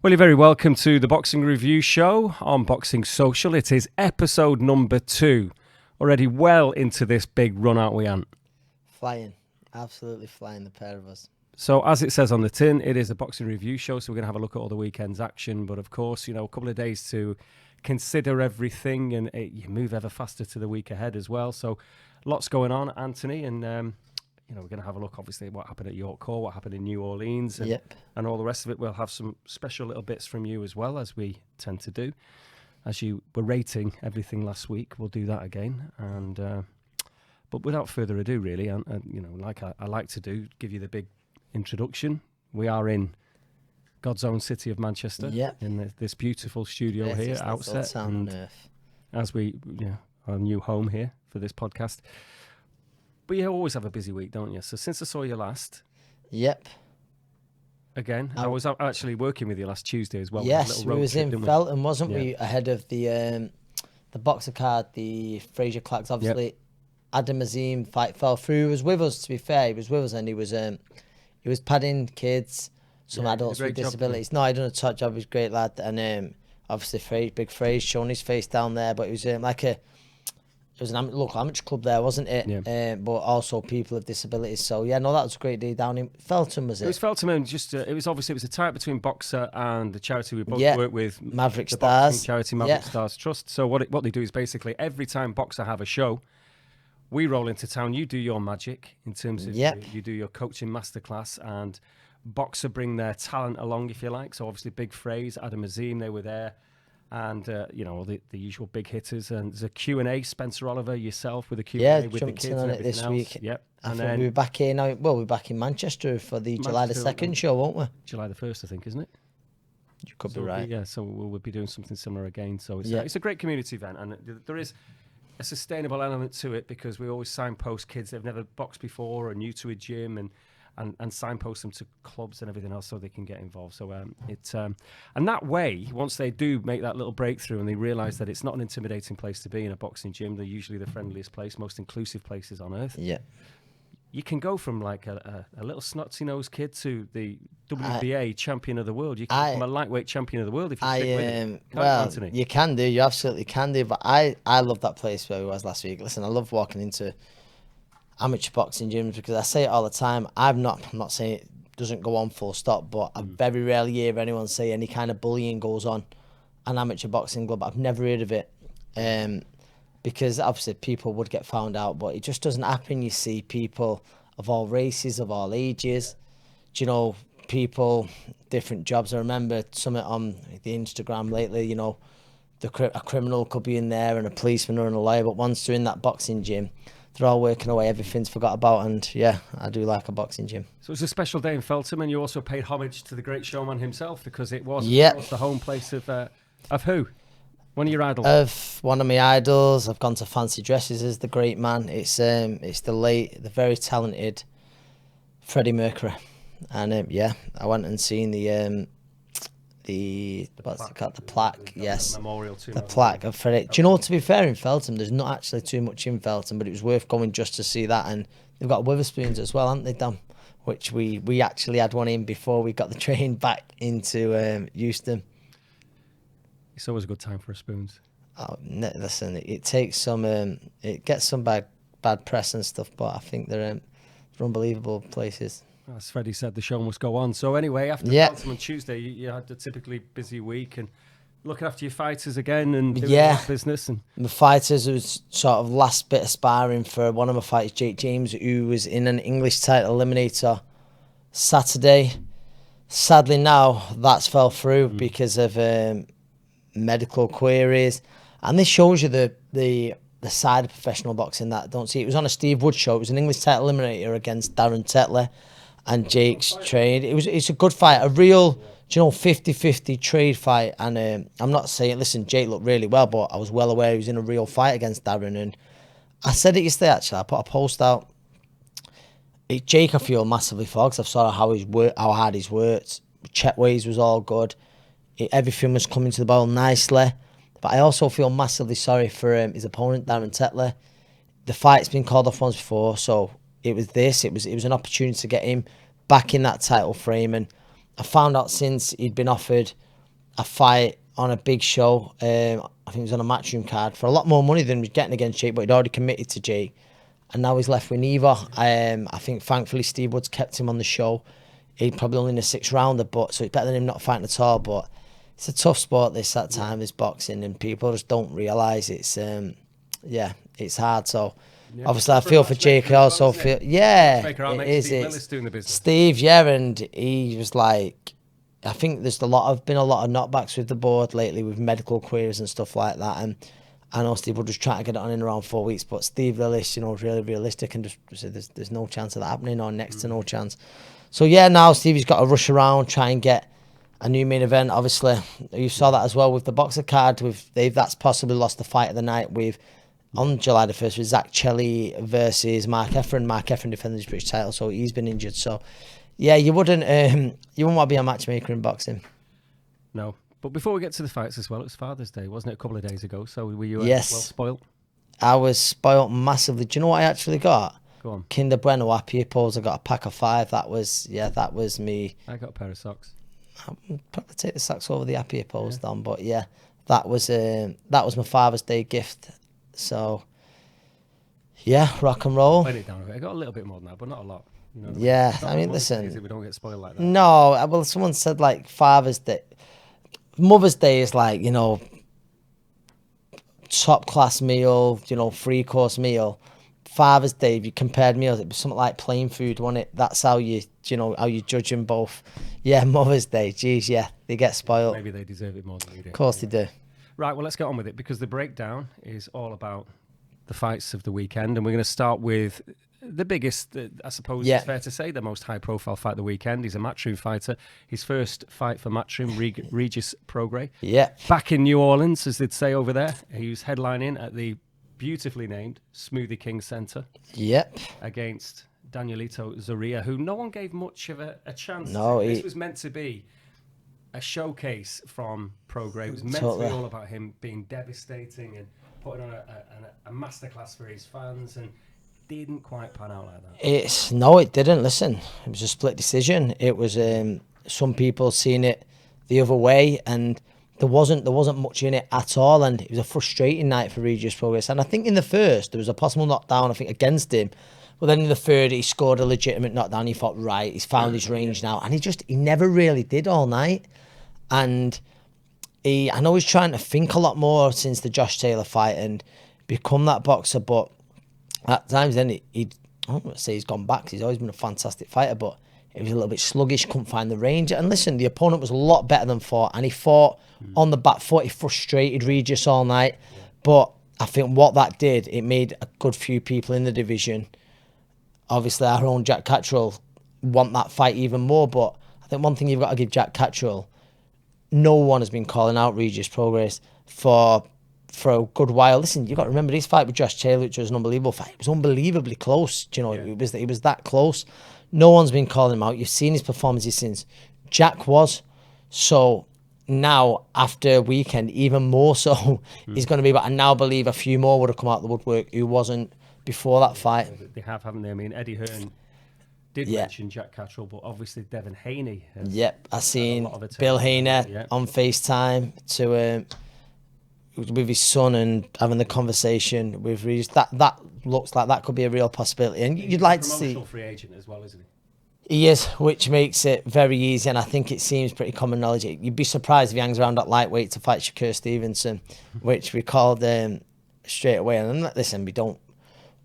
Well, you're very welcome to the Boxing Review Show on Boxing Social. It is episode number 2. Already well into this big run, aren't we, Ant? Flying. Absolutely flying, the pair of us. So, as it says on the tin, it is a Boxing Review Show, so we're going to have a look at all the weekend's action. But, of course, a couple of days to consider everything, and you move ever faster to the week ahead as well. So, lots going on, Anthony, and... we're going to have a look, obviously, what happened at York Hall, what happened in New Orleans, and all the rest of it. We'll have some special little bits from you as well, as we tend to do. As you were rating everything last week, we'll do that again. And but without further ado, really, and like I like to do, give you the big introduction. We are in God's own city of Manchester, in this beautiful studio here, outset, and as we, our new home here for this podcast. But you always have a busy week, don't you? So since I saw you last... Yep. Again, I was actually working with you last Tuesday as well. Yes, we was in Felton, wasn't we? Ahead of the boxer card, the Frazer Clarke. Obviously, Adam Azim fight fell through. He was with us, to be fair. He was with us, and he was padding kids, some adults with disabilities. No, he done a top job. He's a great lad. And obviously, Big Frazer showing his face down there. But it was it was an local amateur club there, wasn't it? Yeah. But also people with disabilities. So, that was a great day down in Felton, was it? It was Felton, and it was a tie between Boxer and the charity we both work with. Maverick Stars. Charity Maverick Stars Trust. So what they do is basically every time Boxer have a show, we roll into town. You do your magic in terms of you do your coaching masterclass, and Boxer bring their talent along, if you like. So obviously Big Frazer, Adam Azim, they were there. And, all the usual big hitters. And there's a Q&A, Spencer Oliver, yourself, with a Q&A with the kids and everything this else. Week. Yep. And then we'll be back here now. Well, we're back in Manchester for the July the 2nd show, won't we? July the 1st, I think, isn't it? You could be right. Yeah, so we'll be doing something similar again. So it's a great community event. And there is a sustainable element to it, because we always signpost kids that have never boxed before or new to a gym, and signpost them to clubs and everything else so they can get involved. So and that way, once they do make that little breakthrough and they realise that it's not an intimidating place to be in a boxing gym, they're usually the friendliest place, most inclusive places on earth. Yeah. You can go from like a little snotty-nosed kid to the WBA champion of the world. You can become a lightweight champion of the world if you stick with it. Anthony? You can do. You absolutely can do. But I love that place where we was last week. Listen, I love walking into amateur boxing gyms, because I say it all the time. I'm not saying it doesn't go on full stop, but I very rarely hear anyone say any kind of bullying goes on an amateur boxing club. I've never heard of it, because obviously people would get found out, but it just doesn't happen. You see people of all races, of all ages, people, different jobs. I remember something on the Instagram lately, a criminal could be in there and a policeman or a lawyer, but once they're in that boxing gym, they're all working away, everything's forgot about, and I do like a boxing gym. So it was a special day in Feltham, and you also paid homage to the great showman himself, because it was the home place of who? One of your idols? Of one of my idols. I've gone to fancy dresses as the great man. It's the very talented Freddie Mercury, and I went and seen the plaque, yes. Memorial to the plaque of Freddie. Do you know, to be fair, in Feltham, there's not actually too much in Feltham, but it was worth going just to see that. And they've got Witherspoons as well, haven't they, Dan? Which we actually had one in before we got the train back into Euston. It's always a good time for a spoons. Oh, listen, it takes some, it gets some bad press and stuff, but I think they're unbelievable places. As Freddie said, the show must go on. So anyway, after Feltham on Tuesday, you had a typically busy week and looking after your fighters again and doing that business. And the fighters, it was sort of last bit of sparring for one of my fighters, Jake James, who was in an English title eliminator Saturday. Sadly now, that's fell through because of medical queries. And this shows you the side of professional boxing that I don't see. It was on a Steve Wood show. It was an English title eliminator against Darren Tetler. And Jake's trade. It's a good fight, a real, 50-50 trade fight. And I'm not saying, listen, Jake looked really well, but I was well aware he was in a real fight against Darren. And I said it yesterday, actually. I put a post out. Jake, I feel massively for, because I've saw how hard he's worked. Check ways was all good. Everything was coming to the ball nicely. But I also feel massively sorry for his opponent, Darren Tetler. The fight's been called off once before, so it was an opportunity to get him back in that title frame. And I found out since he'd been offered a fight on a big show. I think it was on a Matchroom card for a lot more money than he was getting against Jake, but he'd already committed to Jake, and now he's left with neither. I think thankfully Steve Woods kept him on the show. He'd probably only in a 6 rounder, but so it's better than him not fighting at all. But it's a tough sport that time, is boxing, and people just don't realise it's it's hard. So obviously I feel for Jake. I also feel it is. It's Steve, and he was like, I think there's been a lot of knockbacks with the board lately with medical queries and stuff like that, and I know Steve would just try to get it on in around 4 weeks, but Steve Lillis, is really realistic and just said there's no chance of that happening, or next to no chance. So now Stevie's got to rush around, try and get a new main event. Obviously, you saw that as well with the boxer card. That's possibly lost the fight of the night on July the 1st with Zach Chelly versus Mark Efron. Mark Efron defended his British title, so he's been injured. So you wouldn't want to be a matchmaker in boxing. No. But before we get to the fights as well, it was Father's Day, wasn't it, a couple of days ago? So were you well spoilt? I was spoilt massively. Do you know what I actually got? Go on. Kinder Bueno happy apples. I got a pack of 5. That was me. I got a pair of socks. I'll probably take the socks over the happy apples, Don. But that was my Father's Day gift. So rock and roll. Played it down a bit. I got a little bit more than that, but not a lot. I mean, listen. We don't get spoiled like that. No, well, someone said like Father's Day. Mother's Day is like, top class meal, 3-course meal. Father's Day, if you compared meals, it'd be something like plain food, wasn't it? That's how how you judge them both. Yeah, Mother's Day, geez, they get spoiled. Maybe they deserve it more than we do. Of course they do. Right, well, let's get on with it, because the breakdown is all about the fights of the weekend, and we're going to start with the biggest, I suppose it's fair to say, the most high-profile fight of the weekend. He's a Matchroom fighter. His first fight for Matchroom, Regis Prograis. Yeah. Back in New Orleans, as they'd say over there. He was headlining at the beautifully named Smoothie King Center. Yep. Against Danielito Zorrilla, who no one gave much of a chance to. This was meant to be a showcase from Prograis. It was meant to be all about him being devastating and putting on a masterclass for his fans, and didn't quite pan out like that. It didn't. Listen, it was a split decision. It was some people seeing it the other way, and there wasn't much in it at all, and it was a frustrating night for Regis Prograis. And I think in the first there was a possible knockdown, I think, against him, but then in the third he scored a legitimate knockdown. He thought, right, he's found his range now, and he never really did all night. And I know he's trying to think a lot more since the Josh Taylor fight and become that boxer, but at times then I don't want to say he's gone back, 'cause he's always been a fantastic fighter, but he was a little bit sluggish, couldn't find the range. And listen, the opponent was a lot better than fought, and he fought on the back foot. He frustrated Regis all night. But I think what that did, it made a good few people in the division, obviously our own Jack Catterall, want that fight even more. But I think one thing you've got to give Jack Catterall, no one has been calling out Regis Prograis for a good while. Listen, you've got to remember this fight with Josh Taylor, which was an unbelievable fight. It was unbelievably close. It was that close. No one's been calling him out. You've seen his performances since. Jack was. So now, after a weekend, even more so, he's going to be. But I now believe a few more would have come out of the woodwork who wasn't before that fight. They have, haven't they? I mean, Eddie Hearn did mention Jack Catterall, but obviously Devin Haney. I seen Bill Haney on FaceTime with his son and having the conversation with Regis. That looks like that could be a real possibility, and you'd like to see. He's a free agent as well, isn't he? He is, which makes it very easy, and I think it seems pretty common knowledge. You'd be surprised if he hangs around at lightweight to fight Shakur Stevenson, which we called straight away. And listen, we don't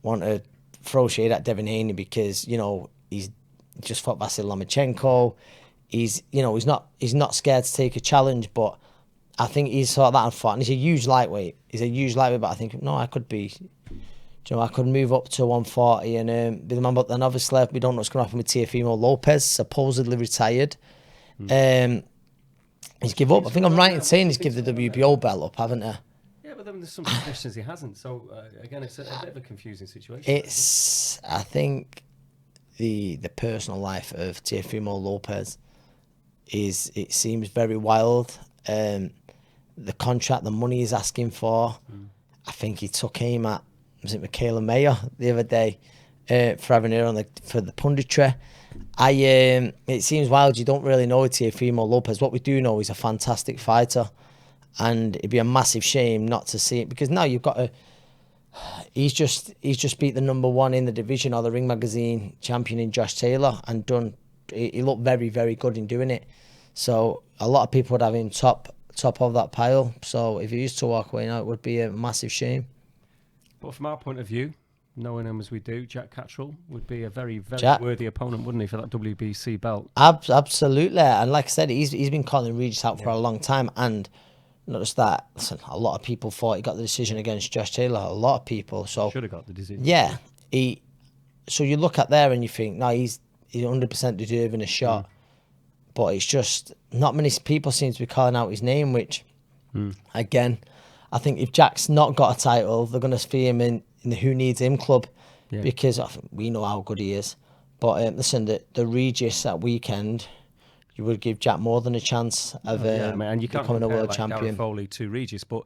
want to throw shade at Devin Haney because he's just fought Vasyl Lomachenko. He's not scared to take a challenge, but I think he's sort of that and fought, and he's a huge lightweight. But I think I could be. I could move up to 140 and be the man. But then obviously we don't know what's going to happen with Teofimo Lopez, supposedly retired. He's give up. I think I'm right in saying he's give the WBO belt up, haven't he? Yeah, but then there's some suggestions he hasn't. So again, it's a bit of a confusing situation. I think the personal life of Teofimo Lopez it seems very wild. The contract, the money he's asking for, I think he took aim at, was it Michaela Mayer the other day for having her on for the punditry. It seems wild. You don't really know Teofimo Lopez. What we do know, he's a fantastic fighter, and it'd be a massive shame not to see it, because now you've got to. He's just beat the #1 in the division, or the Ring Magazine champion, in Josh Taylor, and done. He looked very, very good in doing it. So a lot of people would have him top of that pile. So if he used to walk away now, it would be a massive shame. But from our point of view, knowing him as we do, Jack Catterall would be a very, very worthy opponent, wouldn't he, for that WBC belt? Absolutely. And like I said, he's been calling Regis out for a long time. And not just that, listen, a lot of people thought he got the decision against Josh Taylor. A lot of people. So should have got the decision. Yeah. So you look at there and you think, no, he's 100% deserving a shot. But it's just not many people seem to be calling out his name, which, again, I think if Jack's not got a title, they're going to see him in the Who Needs Him club, because I think we know how good he is. But listen, the Regis that weekend, you would give Jack more than a chance of and you can't becoming a world like champion. Darren Foley to Regis, but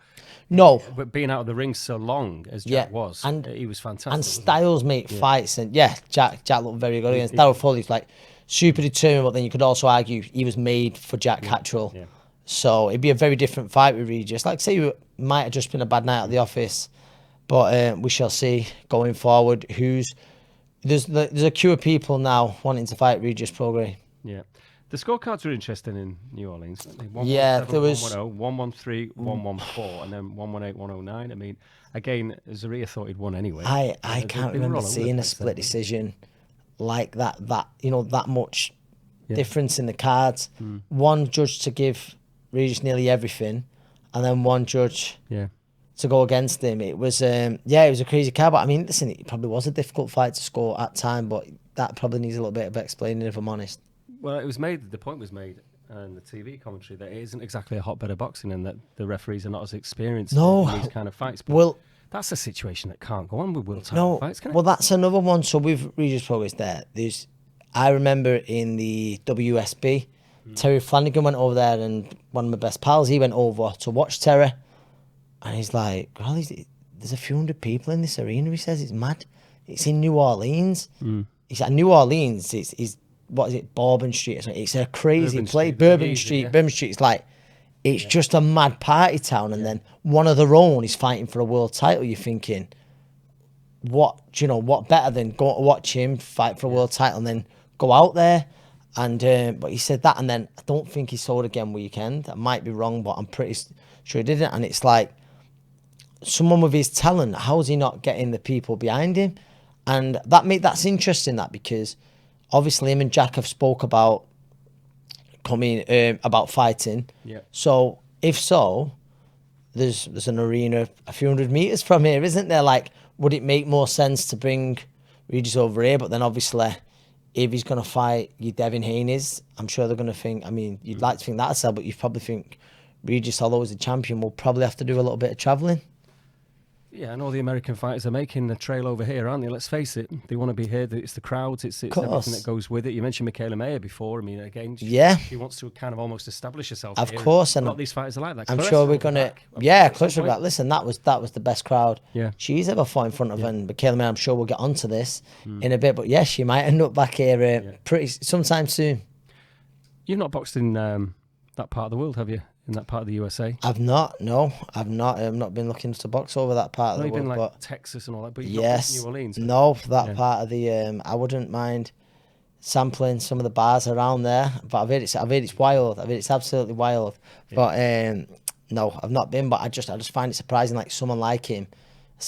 being out of the ring so long as Jack was, and he was fantastic. And styles make fights, and Jack looked very good against Darren Foley's like super determined, but then you could also argue he was made for Jack Catterall. Yeah. So it'd be a very different fight with Regis. Like, say, it might have just been a bad night at the office, but we shall see going forward. There's a queue of people now wanting to fight Regis Prograis. Yeah, the scorecards were interesting in New Orleans. There was 110, 113, 114, and then 118, 109. I mean, again, Zorrilla thought he'd won anyway. I can't remember seeing a split decision like that. That much difference in the cards. One judge to give Regis nearly everything, and then one judge to go against him. It was it was a crazy card. But I mean, listen, it probably was a difficult fight to score at time, but that probably needs a little bit of explaining, if I'm honest. Well, the point was made in the TV commentary that it isn't exactly a hotbed of boxing, and that the referees are not as experienced in these kind of fights. But that's a situation that can't go on with world title fights, can it? Well, that's another one. So with Regis Prograis there, I remember in the WSB, Terry Flanagan went over there, and one of my best pals, he went over to watch Terry, and he's like, "Well, there's a few hundred people in this arena." He says, "It's mad. It's in New Orleans." He's at New Orleans. It's what is it, Bourbon Street or something? It's a crazy place. Bourbon Street. It's like, it's just a mad party town. And then one of their own is fighting for a world title. You're thinking, what better than go to watch him fight for a world title and then go out there? And but he said that, and then I don't think he saw it again weekend. I might be wrong, but I'm pretty sure he didn't. And it's like, someone with his talent, how is he not getting the people behind him? And that's interesting, that, because obviously him and Jack have spoke about about fighting. Yeah. So if so, there's an arena a few hundred meters from here, isn't there? Like, would it make more sense to bring Regis over here? But then obviously, if he's going to fight you Devin Haney's, I'm sure they're going to think, I mean, you'd like to think that'll sell, but you probably think Regis, although he's a champion, will probably have to do a little bit of travelling. Yeah, and all the American fighters are making the trail over here, aren't they? Let's face it, they want to be here. It's the crowds, it's everything that goes with it. You mentioned Michaela Mayer before. I mean, again, she wants to kind of almost establish herself. Of course, and a lot of these fighters are like that. I'm sure we're gonna. Clarissa back. Listen, that was the best crowd. Yeah, she's ever fought in front of, and Michaela Mayer. I'm sure we'll get onto this in a bit, but yeah, she might end up back here pretty sometime soon. You've not boxed in that part of the world, have you? In that part of the USA? I've not. No, I've not. I've not been looking to box over that part of the world. You've been like Texas and all that, but you've not been to New Orleans. No, for that part of the. I wouldn't mind sampling some of the bars around there, but I've heard it's wild. I've heard it's absolutely wild. Yeah. But no, I've not been. But I just find it surprising, like someone like him,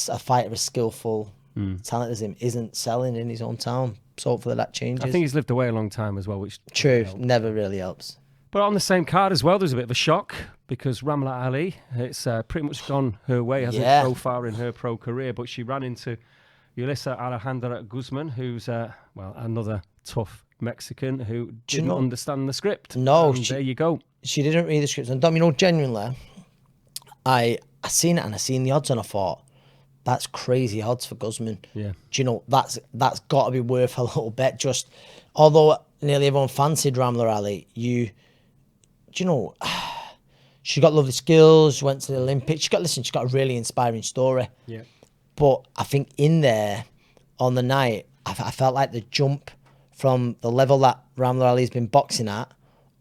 a fighter as skillful, talented as him, isn't selling in his own town. So hopefully that changes. I think he's lived away a long time as well, which true never really helps. But on the same card as well, there's a bit of a shock because Ramla Ali, it's pretty much gone her way, hasn't it, so far in her pro career. But she ran into Yulisa Alejandra Guzman, who's, another tough Mexican who didn't understand the script. No. There you go. She didn't read the script. And Dom, genuinely, I seen it and I seen the odds and I thought, that's crazy odds for Guzman. Yeah. Do you know, that's got to be worth a little bet. Just, although nearly everyone fancied Ramla Ali, she got lovely skills, went to the Olympics. She's got a really inspiring story. Yeah. But I think in there on the night, I felt like the jump from the level that Ramla Ali's been boxing at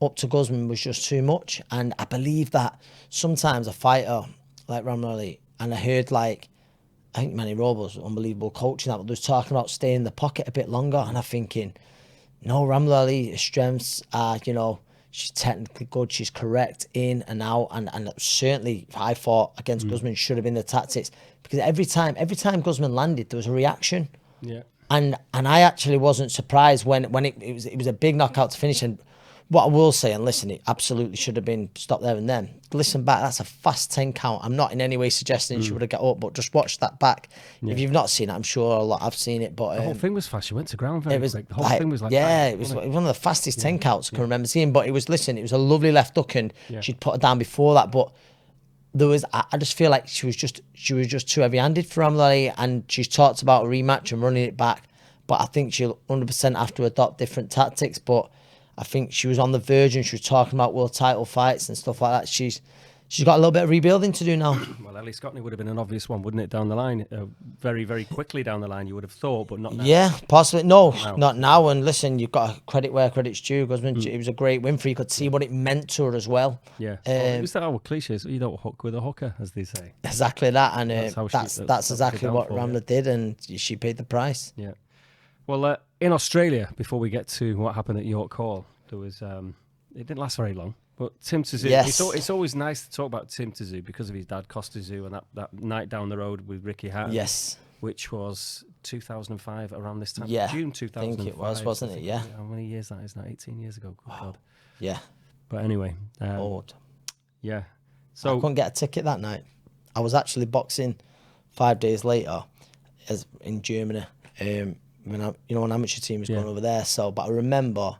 up to Guzman was just too much. And I believe that sometimes a fighter like Ramla Ali, and I heard like, I think Manny Robles was unbelievable coaching that, but they was talking about staying in the pocket a bit longer. And I'm thinking, no, Ramla Ali's strengths are, you know, she's technically good, she's correct in and out. And certainly, I thought against Guzman should have been the tactics. Because every time Guzman landed, there was a reaction. Yeah. And I actually wasn't surprised when it was a big knockout to finish. And what I will say, and listen, it absolutely should have been stopped there and then. Listen back, that's a fast 10 count. I'm not in any way suggesting she would have got up, but just watch that back. Yeah. If you've not seen it, I'm sure a lot have seen it. But the whole thing was fast. She went to ground very quick. The whole thing was like, yeah, it was one of the fastest 10 counts I can remember seeing. But it was a lovely left hook, and she'd put her down before that. But there was, I just feel like she was just too heavy-handed for Ramla, and she's talked about a rematch and running it back. But I think she'll 100% have to adopt different tactics. But I think she was on the verge, and she was talking about world title fights and stuff like that. She's got a little bit of rebuilding to do now. Well, Ellie Scottney would have been an obvious one, wouldn't it, down the line? Very, very quickly down the line, you would have thought, but not now. Yeah, possibly. No, not now. And listen, you've got to credit where credit's due. Guzman, it was a great win for you. You could see what it meant to her as well. Yeah. It was that old cliche, so you don't hook with a hooker, as they say. Exactly that. And that's exactly what Ramla did, and she paid the price. Yeah. Well, in Australia, before we get to what happened at York Hall, there was it didn't last very long, but Tim Tszyu. Yes. It's always nice to talk about Tim Tszyu because of his dad, Costa Tszyu, and that night down the road with Ricky Hatton. Yes. Which was 2005, around this time. Yeah. June 2005. I think it was, wasn't it? Yeah. How many years that is now? 18 years ago. Good God. Yeah. But anyway. Old. Yeah. So I couldn't get a ticket that night. I was actually boxing 5 days later in Germany. When an amateur team was going over there. So, but I remember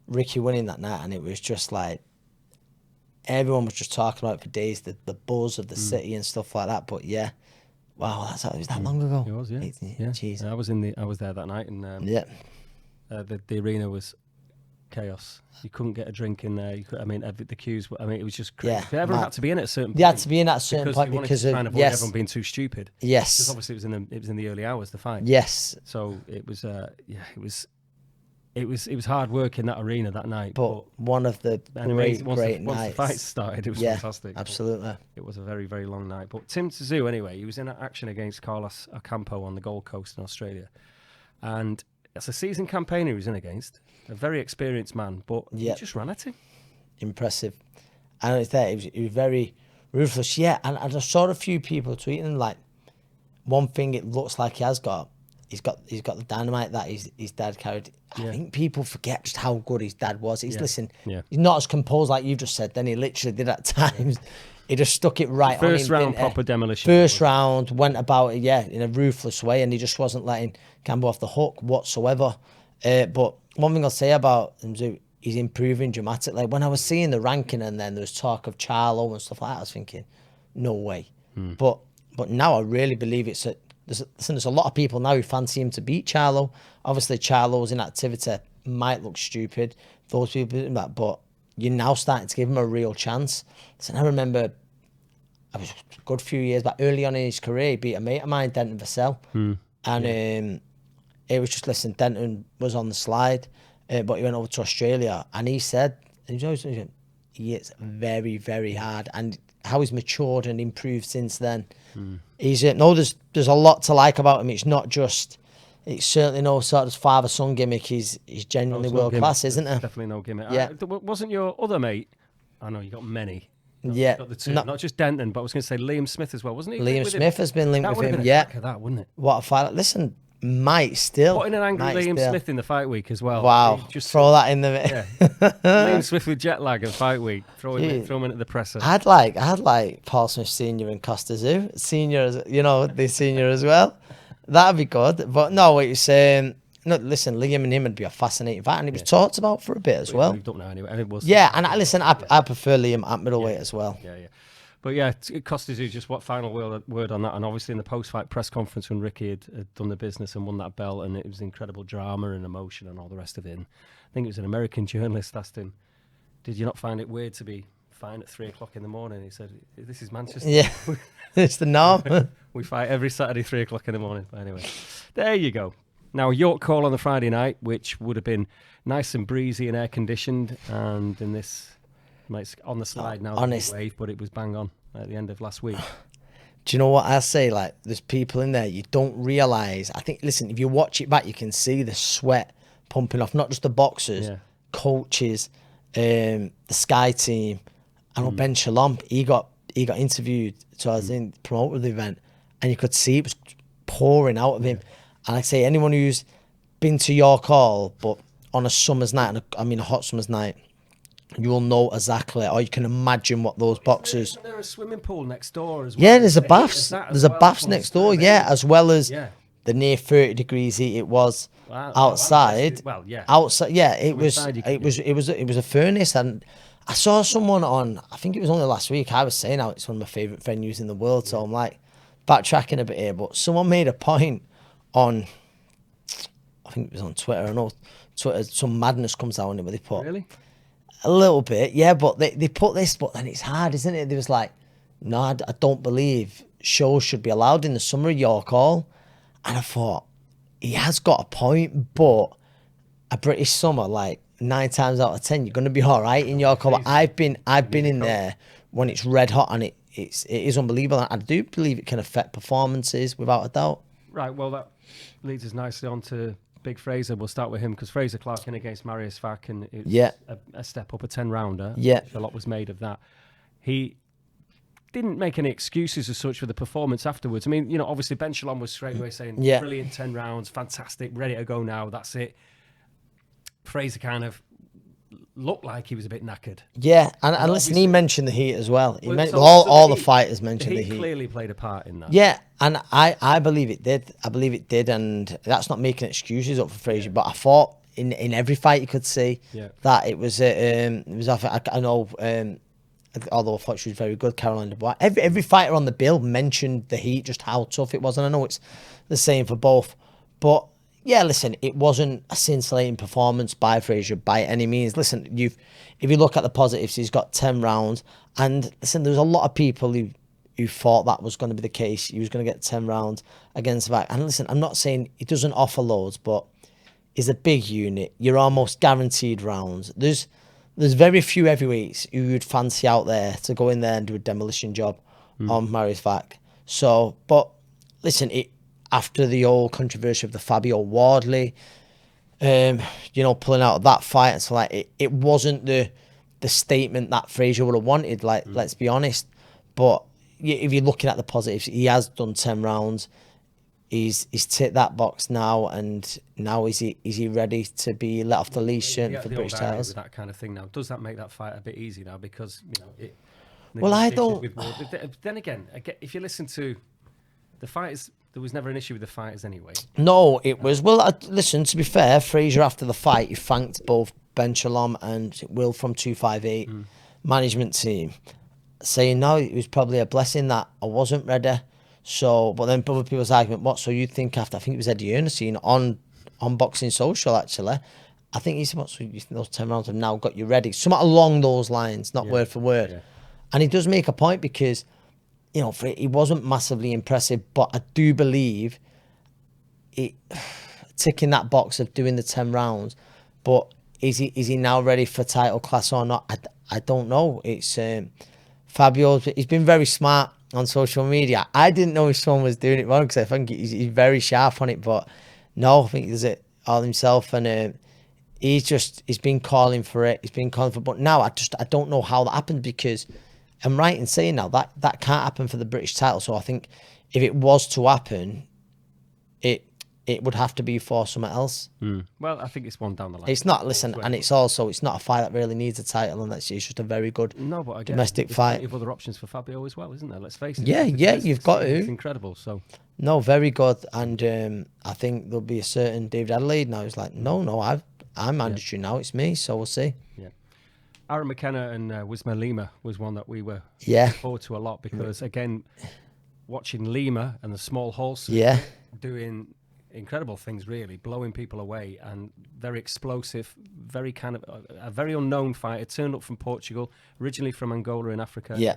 Ricky winning that night, and it was just like everyone was just talking about it for days, the buzz of the city and stuff like that. But yeah, wow, it was that long ago. It was, yeah. Jeez. I was there that night, and the arena was chaos. You couldn't get a drink in there. The queues. It was just crazy. Yeah, everyone had to be in at a certain point. They had to be in at a certain point because of everyone being too stupid. Yes. Because obviously it was in the early hours, the fight. Yes. So it was it was hard work in that arena that night. But one of the great nights. Once the fight started, it was fantastic. Absolutely. It was a very, very long night. But Tim Tszyu, anyway, he was in action against Carlos Ocampo on the Gold Coast in Australia, and it's a seasoned campaigner he was in against. A very experienced man, but he just ran at him. Impressive. And I thought he was very ruthless. Yeah, and I just saw a few people tweeting like, one thing it looks like he's got the dynamite that his dad carried. I think people forget just how good his dad was. He's he's not as composed like you just said. Then he literally did at times. He just stuck it right on him. First round proper demolition. First round went about it, in a ruthless way, and he just wasn't letting Cambo off the hook whatsoever. But one thing I'll say about him, he's improving dramatically. When I was seeing the ranking and then there was talk of Charlo and stuff like that, I was thinking, no way. But now I really believe there's a lot of people now who fancy him to beat Charlo. Obviously, Charlo's inactivity might look stupid. Those people doing that, but you're now starting to give him a real chance. So I remember, it was a good few years back, early on in his career, he beat a mate of mine, Denton Vassell. And it was just, listen, Denton was on the slide, but he went over to Australia, and he said, he hits very, very hard, and how he's matured and improved since then. He's there's a lot to like about him. It's certainly no sort of father-son gimmick. He's genuinely world class, isn't it? Definitely no gimmick. Yeah. Wasn't your other mate? I know you got many. Yeah, got the two, not just Denton, but I was going to say Liam Smith as well, wasn't he? Liam Smith has been linked with him. Yeah, that wouldn't it? What a fight! Listen. Might still putting an angry Liam Smith in the fight week as well. Wow, just throw that in the Liam Smith with jet lag and fight week. Throw him in at the presser. I had like Paul Smith Senior and Costa Tszyu Senior, the senior as well. That'd be good. But no, what you're saying. No, listen, Liam and him would be a fascinating fight, and it was talked about for a bit as well. We don't know anyway. And I prefer Liam at middleweight as well. Yeah. But yeah, Costa Tszyu, just what final word on that? And obviously in the post-fight press conference when Ricky had done the business and won that belt, and it was incredible drama and emotion and all the rest of it. And I think it was an American journalist asked him, "Did you not find it weird to be fine at 3 o'clock in the morning?" He said, "This is Manchester. Yeah, it's the norm. We fight every Saturday 3 o'clock in the morning." But anyway, there you go. Now, a York call on the Friday night, which would have been nice and breezy and air-conditioned, and in this, it's on the slide now, wave, but it was bang on at the end of last week. Do you know what I say? Like, there's people in there you don't realise. I think, listen, if you watch it back, you can see the sweat pumping off, not just the boxers, coaches, the Sky team. I know Ben Shalom, he got interviewed, so I was in promoter of the event, and you could see it was pouring out of him. And like I say, anyone who's been to York Hall, but on a summer's night, a hot summer's night, you will know exactly, or you can imagine what those boxers. Isn't there a swimming pool next door as well? Yeah, there's a baths. There's a baths next door. Yeah, as well as the near 30 degrees heat it was outside. Outside. Yeah, it was a furnace, and I saw someone on. I think it was only last week. I was saying how it's one of my favourite venues in the world. So I'm like backtracking a bit here, but someone made a point on. I think it was on Twitter. I know Twitter. Some madness comes out on it, where they put. Really? A little bit, yeah, but they put this, but then it's hard, isn't it? They was like, no, I don't believe shows should be allowed in the summer of York Hall. And I thought, he has got a point, but a British summer, like 9 times out of 10, you're going to be all right in York Hall. But I've been in there when it's red hot, and it is unbelievable. I do believe it can affect performances without a doubt. Right, well, that leads us nicely on to Big Frazer. We'll start with him because Frazer Clarke in against Mariusz Wach, and it was a step up, a 10-rounder. Yeah. A lot was made of that. He didn't make any excuses as such for the performance afterwards. I mean, you know, obviously Ben Shalom was straight away saying, brilliant 10 rounds, fantastic, ready to go now, that's it. Frazer kind of looked like he was a bit knackered. Yeah, and listen, he mentioned the heat as well. All the fighters mentioned the heat. He clearly played a part in that. Yeah, and I believe it did. I believe it did, and that's not making excuses up for Frazer, but I thought in every fight you could see that it was I know, although I thought she was very good, Caroline Dubois. Every fighter on the bill mentioned the heat, just how tough it was, and I know it's the same for both, but. Yeah, listen, it wasn't a scintillating performance by Frazer by any means. Listen, if you look at the positives, he's got 10 rounds. And listen, there's a lot of people who thought that was going to be the case. He was going to get 10 rounds against Wach. And listen, I'm not saying he doesn't offer loads, but he's a big unit. You're almost guaranteed rounds. There's very few heavyweights who you'd fancy out there to go in there and do a demolition job on Mariusz Wach. So, but listen, after the old controversy of the Fabio Wardley, pulling out of that fight, and so like it wasn't the statement that Frazer would have wanted. Like, let's be honest. But if you're looking at the positives, he has done 10 rounds. He's ticked that box now, and now is he ready to be let off the leash for British titles? That kind of thing now. Does that make that fight a bit easy now? Because well, I don't. Then again, if you listen to the fighters. There was never an issue with the fighters anyway. No, it was. Well, listen, to be fair, Frazer, after the fight, he thanked both Ben Shalom and Will from 258 management team, saying, no, it was probably a blessing that I wasn't ready. So, but then other people's argument, what? So you think after, I think it was Eddie Ernestine on Boxing Social, actually, I think he said, what? So you think those 10 rounds have now got you ready? Something along those lines, not word for word. Yeah. And he does make a point because, you know, he wasn't massively impressive, but I do believe ticking that box of doing the 10 rounds. But is he now ready for title class or not? I don't know. It's Fabio. He's been very smart on social media. I didn't know if someone was doing it wrong because I think he's very sharp on it. But no, I think he does it all himself, and he's been calling for it. He's been calling for. But now I don't know how that happened because. I'm right in saying now that can't happen for the British title. So I think if it was to happen, it would have to be for something else. Well, I think it's one down the line. It's not, listen, and it's not a fight that really needs a title, and it's just a very good domestic fight. There's other options for Fabio as well, isn't there? Let's face it. Yeah, you've got to. It's incredible. So no, very good, and I think there'll be a certain David Adelaide now. He's like, no, I'm mandatory now. It's me, so we'll see. Yeah. Aaron McKenna and Wisma Lima was one that we were looking forward to a lot because, again, watching Lima and the small horse doing incredible things, really, blowing people away and very explosive, very kind of a very unknown fighter, turned up from Portugal, originally from Angola in Africa. Yeah.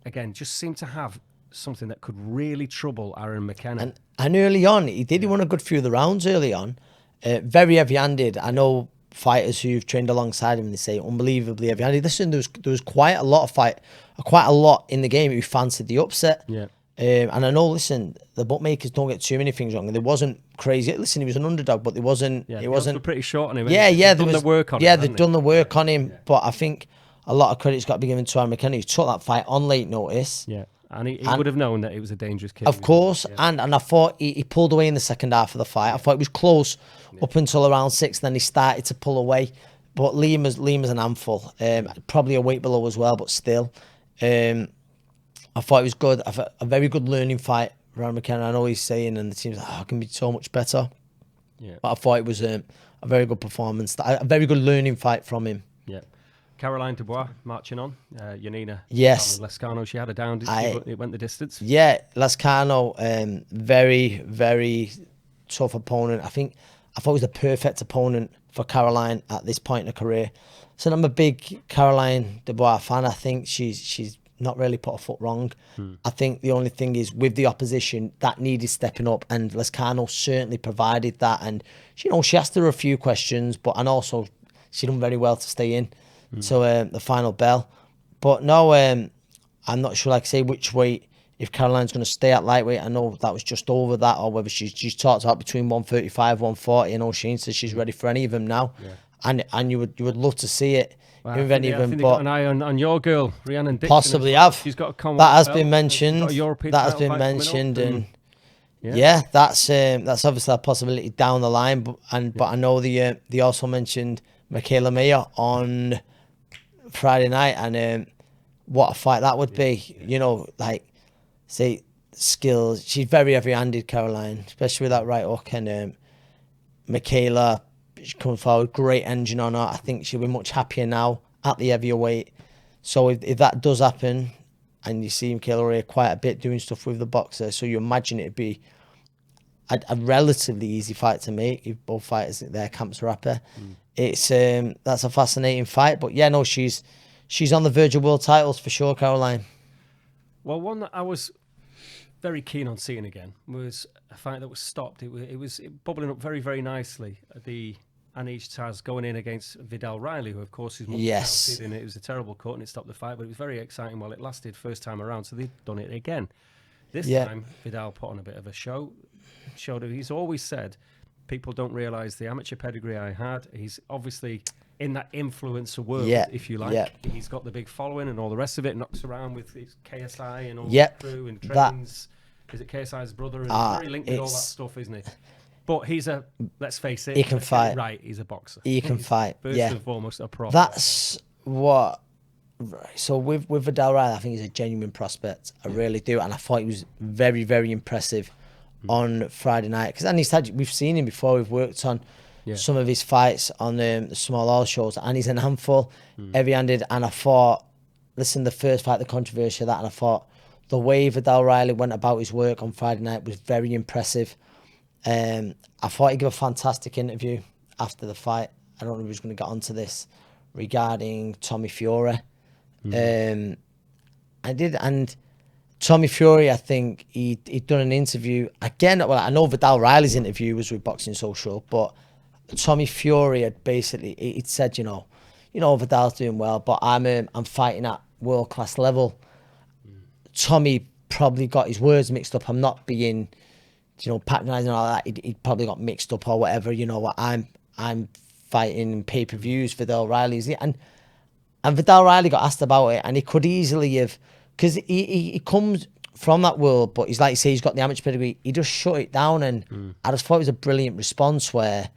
Again, just seemed to have something that could really trouble Aaron McKenna. And early on, he did. He won a good few of the rounds early on. Very heavy-handed. I know fighters who've trained alongside him, they say unbelievably heavy-handed. Listen, there was quite a lot in the game who fancied the upset. Yeah. And I know, listen, the bookmakers don't get too many things wrong. There wasn't crazy. Listen, he was an underdog, but there wasn't. Yeah, it wasn't pretty short on him. They've done the work on him. Yeah, they've done the work on him. Yeah. But I think a lot of credit's got to be given to Aaron McKenna, who took that fight on late notice. Yeah, and he would have known that it was a dangerous kid. Of course, and I thought he pulled away in the second half of the fight. I thought it was close up until around 6. Then he started to pull away. But Lima's an handful. Probably a weight below as well, but still. I thought it was good. A very good learning fight for Aaron McKenna. I know he's saying, and the team's like, it can be so much better. Yeah. But I thought it was a very good performance. A very good learning fight from him. Yeah. Caroline Dubois marching on. Yanina. Yes. Lescano, she had her down. It went the distance. Yeah, Lescano, very, very tough opponent. I thought it was the perfect opponent for Caroline at this point in her career. So I'm a big Caroline Dubois fan. I think she's not really put a foot wrong. I think the only thing is with the opposition that needed stepping up, and Lescano certainly provided that. And she asked her a few questions, and also she done very well to stay in to the final bell. But no, I'm not sure, like I say, which weight, if Caroline's going to stay at lightweight. I know that was just over that, or whether she's talked about between 135, 140. And O'Sheen says she's ready for any of them now. Yeah. And you would love to see it. Well, I think they've got an eye on your girl, Rhiannon Dixon. Possibly have. She's got a common that has been mentioned. That has been mentioned, and that's obviously a possibility down the line. But I know they also mentioned Michaela Mayer on Friday night, and what a fight that would be. Like say skills. She's very heavy-handed, Caroline, especially with that right hook, and Michaela. She comes forward, great engine on her. I think she'll be much happier now at the heavier weight. So if that does happen, and you see Michaela Ray quite a bit doing stuff with the boxer, so you imagine it'd be a relatively easy fight to make if both fighters at their camps are happy. It's that's a fascinating fight. But yeah, no, she's on the verge of world titles for sure, Caroline. Well, one that I was very keen on seeing again was a fight that was stopped. It was bubbling up very, very nicely. The Anish Taz going in against Vidal Riley, who of course is yes, and it was a terrible cut and it stopped the fight, but it was very exciting while it lasted first time around. So they've done it again. This time, Vidal put on a bit of a show. Showed that he's always said people don't realise the amateur pedigree I had. He's obviously in that influencer world, if you like. Yeah. He's got the big following and all the rest of it. Knocks around with his KSI and all the crew and trains. Is it KSI's brother? And very linked with all that stuff, isn't he? But he's let's face it, he can fight. Right, he's a boxer. He can fight. First and foremost, a pro. That's what. So with Vidal Riley, I think he's a genuine prospect. I really do, and I thought he was very, very impressive on Friday night. Because we've seen him before. We've worked on some of his fights on the small all shows, and he's an handful, heavy-handed. And I thought, listen, the first fight, the controversy of that, and I thought the way Vidal Riley went about his work on Friday night was very impressive. I thought he gave a fantastic interview after the fight. I don't know if he's going to get onto this regarding Tommy Fury. I did, and Tommy Fury, I think he'd done an interview again. Well, I know Vidal Riley's interview was with Boxing Social, but Tommy Fury had basically he'd said, Vidal's doing well, but I'm fighting at world class level. Tommy probably got his words mixed up. I'm not being, patronising and all that. He'd probably got mixed up or whatever. I'm fighting in pay-per-views. Vidal Riley's and Vidal Riley got asked about it, and he could easily have, because he comes from that world, but he's like you say, he's got the amateur pedigree. He just shut it down, and I just thought it was a brilliant response where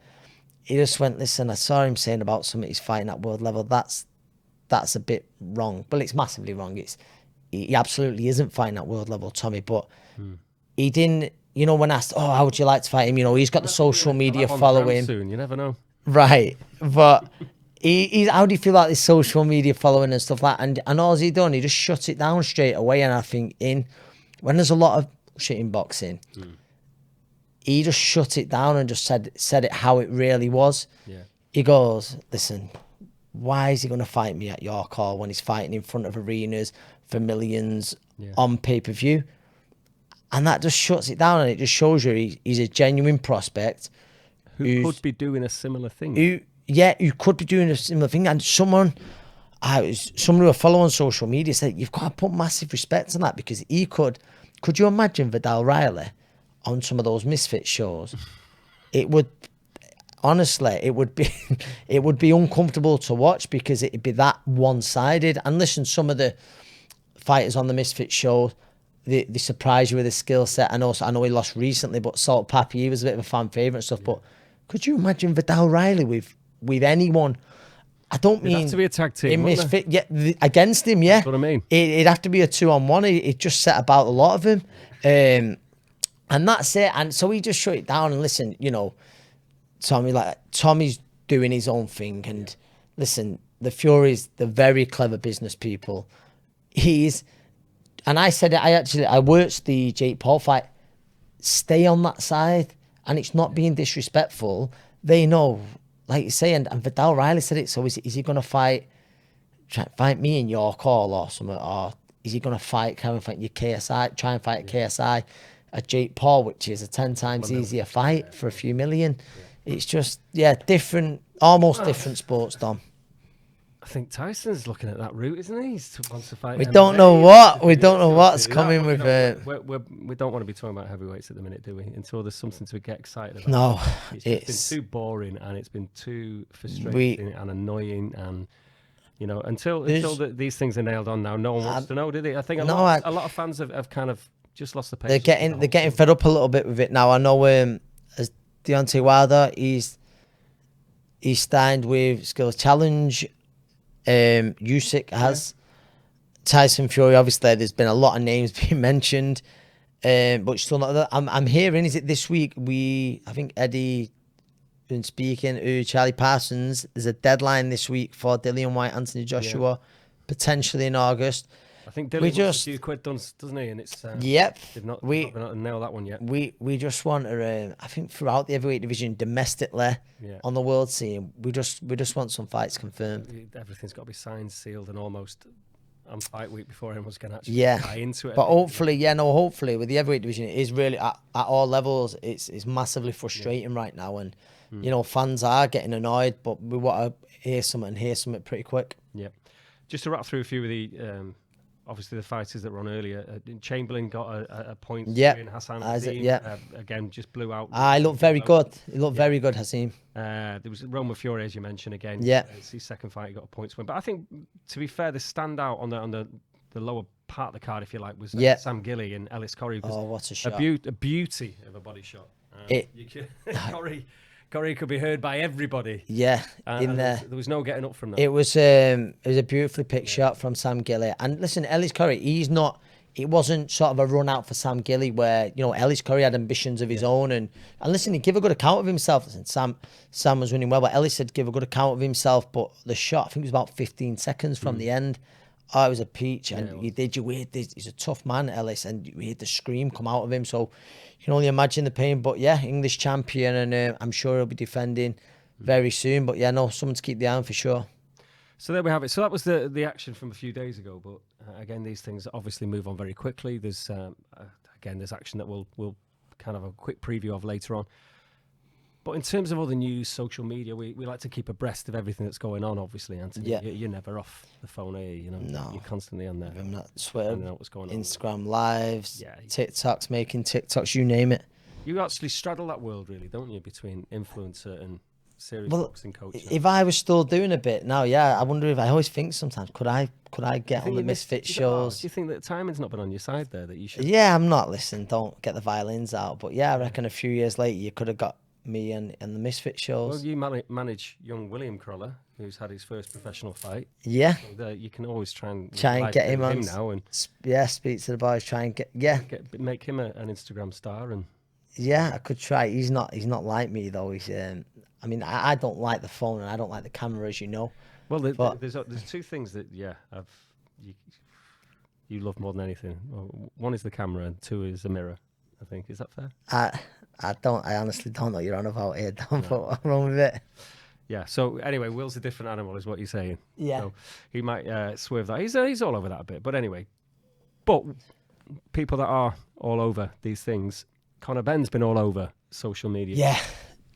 he just went, listen, I saw him saying about something he's fighting at world level. That's a bit wrong. Well, it's massively wrong. He absolutely isn't fighting at world level, Tommy, but he didn't, when asked, how would you like to fight him? He's got the social media following. Soon, you never know. Right, but he's how do you feel about this social media following and stuff like that? And all he done, he just shut it down straight away. And I think when there's a lot of shit in boxing, he just shut it down and just said it how it really was. Yeah. He goes, listen, why is he going to fight me at your call when he's fighting in front of arenas for millions on pay-per-view? And that just shuts it down, and it just shows you he's a genuine prospect. Who could be doing a similar thing. Who could be doing a similar thing. And someone who I follow on social media said, you've got to put massive respect on that, because he could you imagine Vidal Riley on some of those Misfit shows? It would, honestly, it would be uncomfortable to watch, because it'd be that one-sided. And listen, some of the fighters on the Misfit show, they surprise you with his skill set. I know he lost recently, but Salt Pappy, he was a bit of a fan favourite and stuff. But could you imagine Vidal Riley with anyone? I don't mean... It'd have to be a tag team, Misfit, against him, yeah. That's what I mean. It'd have to be a 2-on-1. It just set about a lot of him. And that's it. And so he just shut it down. And listen, Tommy's doing his own thing. And listen, the Furies, they're very clever business people. And I said it, I watched the Jake Paul fight. Stay on that side. And it's not being disrespectful. They know, like you say, and Vidal Riley said it. So is he going to fight me in your call or something? Or is he going to fight your KSI, try and fight a KSI, a Jake Paul, which is a 10 times easier fight for a few million? It's just, different, almost different sports, Dom. I think Tyson's looking at that route, isn't he? He wants to fight. We don't know what's coming with it. We don't want to be talking about heavyweights at the minute, do we? Until there's something to get excited about. No, it's been too boring, and it's been too frustrating and annoying, and until these things are nailed on now, no one wants to know, do they? I think a lot of fans have kind of just lost the patience. They're getting fed up a little bit with it now. I know as Deontay Wilder, he's signed with Skills Challenge. Usyk has. Tyson Fury, obviously there's been a lot of names being mentioned, but still not. I'm hearing, is it this week? I think Eddie been speaking. Charlie Parsons. There's a deadline this week for Dillian White, Anthony Joshua, potentially in August. I think Dillian wants a few quid done, doesn't he? And it's they've not nailed that one yet. We just want to. I think throughout the heavyweight division, domestically on the world scene, we just want some fights confirmed. Everything's got to be signed, sealed, and almost on fight week before anyone's going to actually buy into it. But hopefully with the heavyweight division, it is really at all levels. It's massively frustrating right now, and fans are getting annoyed. But we want to hear something pretty quick. Yeah, just to wrap through a few of the. Obviously, the fighters that were on earlier, Chamberlain got a point. Yeah, Hassan again just blew out. He looked very good. He looked very good, Hassan. There was Roma Fiore, as you mentioned again. Yeah, it's his second fight. He got a points win. But I think, to be fair, the standout on the lower part of the card, if you like, was Sam Gilly and Ellis Corey. What a shot! A beauty of a body shot. Corey could be heard by everybody. Yeah, there was no getting up from that. It was a beautifully picked shot from Sam Gilly. And listen, Ellis Corey, it wasn't sort of a run out for Sam Gilly where, Ellis Corey had ambitions of his own. And listen, he gave a good account of himself. Listen, Sam was winning well, but Ellis said give a good account of himself. But the shot, I think it was about 15 seconds from the end. Oh, it was a peach. And you heard this. He's a tough man, Ellis, and you heard the scream come out of him. So you can only imagine the pain. But English champion, and I'm sure he'll be defending very soon. But someone to keep the eye on for sure. So there we have it. So that was the action from a few days ago. But again, these things obviously move on very quickly. There's there's action that we'll kind of a quick preview of later on. But in terms of other news, social media, we like to keep abreast of everything that's going on, obviously, Anthony. Yeah. You're never off the phone, are you? No. You're constantly on there. I'm not. Twitter, what's going on. Instagram Lives, TikToks, making TikToks, you name it. You actually straddle that world, really, don't you, between influencer and serious boxing coach? If I was still doing a bit now, I wonder if I always think sometimes, could I get on the Misfit shows? Do you think that timing's not been on your side there, that you should? Yeah, I'm not. Listen, don't get the violins out. But I reckon a few years later, you could have got me and the Misfit shows. Well, you manage young William Crolla, who's had his first professional fight. Yeah. So you can always try and get him on now and speak to the boys. Try and make him an Instagram star and. Yeah, I could try. He's not like me though. He's I don't like the phone and I don't like the camera, as you know. Well, there's two things that you love more than anything. One is the camera, and two is the mirror. I think, is that fair? I honestly don't know what you're on about here. Don't put what's wrong with it. Yeah. So anyway, Will's a different animal, is what you're saying. Yeah. So he might swerve that. He's all over that a bit. But anyway, people that are all over these things, Conor Benn's been all over social media